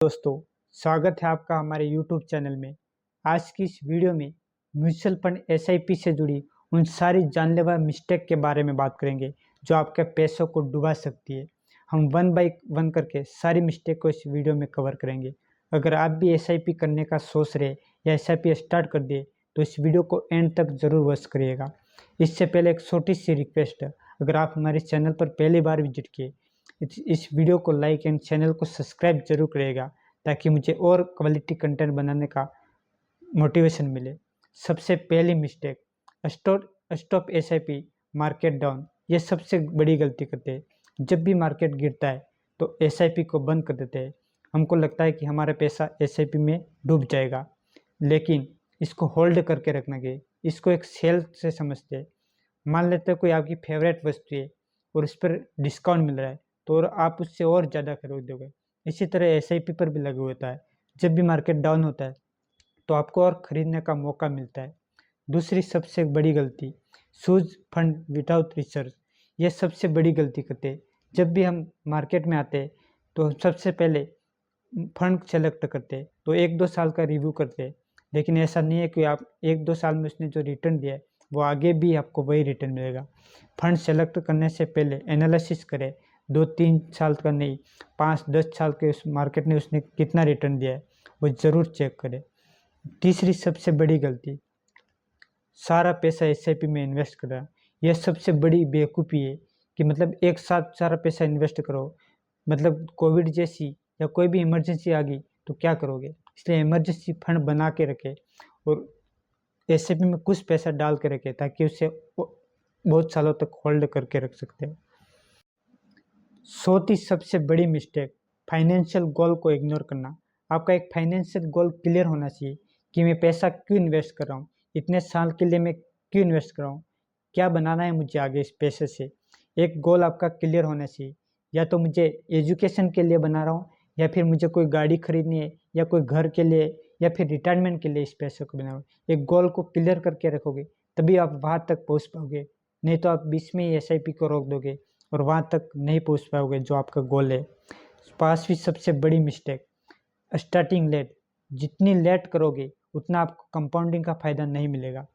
दोस्तों, स्वागत है आपका हमारे YouTube चैनल में। आज की इस वीडियो में म्यूचुअल फंड एसआईपी से जुड़ी उन सारी जानलेवा मिस्टेक के बारे में बात करेंगे जो आपके पैसों को डुबा सकती है। हम वन बाय वन करके सारी मिस्टेक को इस वीडियो में कवर करेंगे। अगर आप भी एसआईपी करने का सोच रहे या एसआईपी स्टार्ट कर दिए तो इस वीडियो को एंड तक ज़रूर वॉच करिएगा। इससे पहले एक छोटी सी रिक्वेस्ट है, अगर आप हमारे चैनल पर पहली बार विजिट किए इस वीडियो को लाइक एंड चैनल को सब्सक्राइब जरूर करिएगा ताकि मुझे और क्वालिटी कंटेंट बनाने का मोटिवेशन मिले। सबसे पहली mistake, stop SIP market down. ये सबसे बड़ी गलती करते हैं। जब भी मार्केट गिरता है तो एसआईपी को बंद कर देते हैं। हमको लगता है कि हमारा पैसा एसआईपी में डूब जाएगा, लेकिन इसको होल्ड करके रखना चाहिए। इसको एक सेल से समझते हैं। मान लेते हैं कोई आपकी फेवरेट वस्तु है और उस पर डिस्काउंट मिल रहा है तो और आप उससे और ज़्यादा खरीदोगे। इसी तरह एसआईपी पर भी लागू होता है। जब भी मार्केट डाउन होता है तो आपको और खरीदने का मौका मिलता है। दूसरी सबसे बड़ी गलती, चूज फंड विदाउट रिसर्च। ये सबसे बड़ी गलती करते हैं। जब भी हम मार्केट में आते हैं तो सबसे पहले फंड सेलेक्ट करते हैं, तो 1-2 साल का रिव्यू करते हैं। लेकिन ऐसा नहीं है कि आप 1-2 साल में उसने जो रिटर्न दिया है वो आगे भी आपको वही रिटर्न मिलेगा। फंड सेलेक्ट करने से पहले एनालिसिस करें, 2-3 साल का नहीं, 5-10 साल के उस मार्केट ने उसने कितना रिटर्न दिया है वो ज़रूर चेक करें। तीसरी सबसे बड़ी गलती, सारा पैसा एसआईपी में इन्वेस्ट करना। यह सबसे बड़ी बेवकूफ़ी है कि मतलब एक साथ सारा पैसा इन्वेस्ट करो। मतलब कोविड जैसी या कोई भी इमरजेंसी आ गई तो क्या करोगे? इसलिए इमरजेंसी फंड बना के रखें और एसआईपी में कुछ पैसा डाल के रखें ताकि उसे बहुत सालों तक होल्ड करके रख सकते हैं। चौथी सबसे बड़ी मिस्टेक, फाइनेंशियल गोल को इग्नोर करना। आपका एक फाइनेंशियल गोल क्लियर होना चाहिए कि मैं पैसा क्यों इन्वेस्ट कर रहा हूँ, इतने साल के लिए मैं क्यों इन्वेस्ट कर रहा हूँ, क्या बनाना है मुझे आगे इस पैसे से। एक गोल आपका क्लियर होना चाहिए, या तो मुझे एजुकेशन के लिए बना रहा हूँ, या फिर मुझे कोई गाड़ी खरीदनी है, या कोई घर के लिए, या फिर रिटायरमेंट के लिए इस पैसे को बना रहा हूँ। एक गोल को क्लियर करके रखोगे तभी आप वहाँ तक पहुँच पाओगे, नहीं तो आप बीच में ही एसआईपी को रोक दोगे और वहाँ तक नहीं पहुँच पाओगे जो आपका गोल है। पांचवी सबसे बड़ी मिस्टेक, स्टार्टिंग लेट। जितनी लेट करोगे उतना आपको कंपाउंडिंग का फ़ायदा नहीं मिलेगा।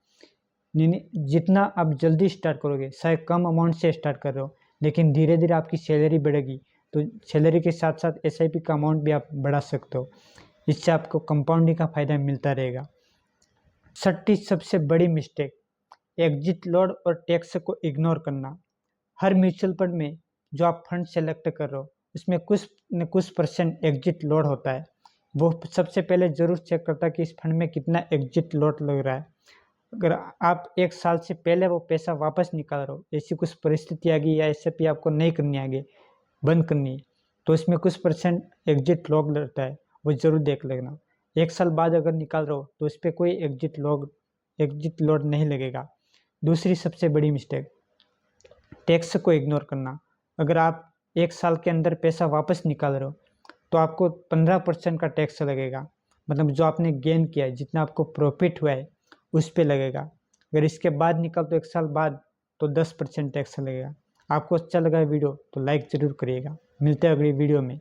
जितना आप जल्दी स्टार्ट करोगे, शायद कम अमाउंट से स्टार्ट कर रहे हो लेकिन धीरे धीरे आपकी सैलरी बढ़ेगी तो सैलरी के साथ साथ एसआईपी का अमाउंट भी आप बढ़ा सकते हो। इससे आपको कंपाउंडिंग का फ़ायदा मिलता रहेगा। छठी सबसे बड़ी मिस्टेक, एग्जिट लॉट और टैक्स को इग्नोर करना। हर म्यूचुअल फंड में जो आप फंड सेलेक्ट कर रहे हो उसमें कुछ न कुछ परसेंट एग्जिट लॉट होता है। वो सबसे पहले ज़रूर चेक करता है कि इस फंड में कितना एग्जिट लॉट लग रहा है। अगर आप 1 साल से पहले वो पैसा वापस निकाल रहे हो, ऐसी कुछ परिस्थिति आ गई या एसआईपी आपको नहीं करनी है, आगे बंद करनी है, तो इसमें कुछ परसेंट एग्जिट लॉट लगता है, वो ज़रूर देख लेना। 1 साल बाद अगर निकाल रहे हो तो उस पर कोई एग्जिट लॉट नहीं लगेगा। दूसरी सबसे बड़ी मिस्टेक, टैक्स को इग्नोर करना। अगर आप 1 साल के अंदर पैसा वापस निकाल रहे हो तो आपको 15% का टैक्स लगेगा। मतलब जो आपने गेन किया है, जितना आपको प्रॉफिट हुआ है उस पे लगेगा। अगर इसके बाद निकाल तो 1 साल बाद तो 10% टैक्स लगेगा। आपको अच्छा लगा वीडियो तो लाइक ज़रूर करिएगा। मिलते हैं अगली वीडियो में।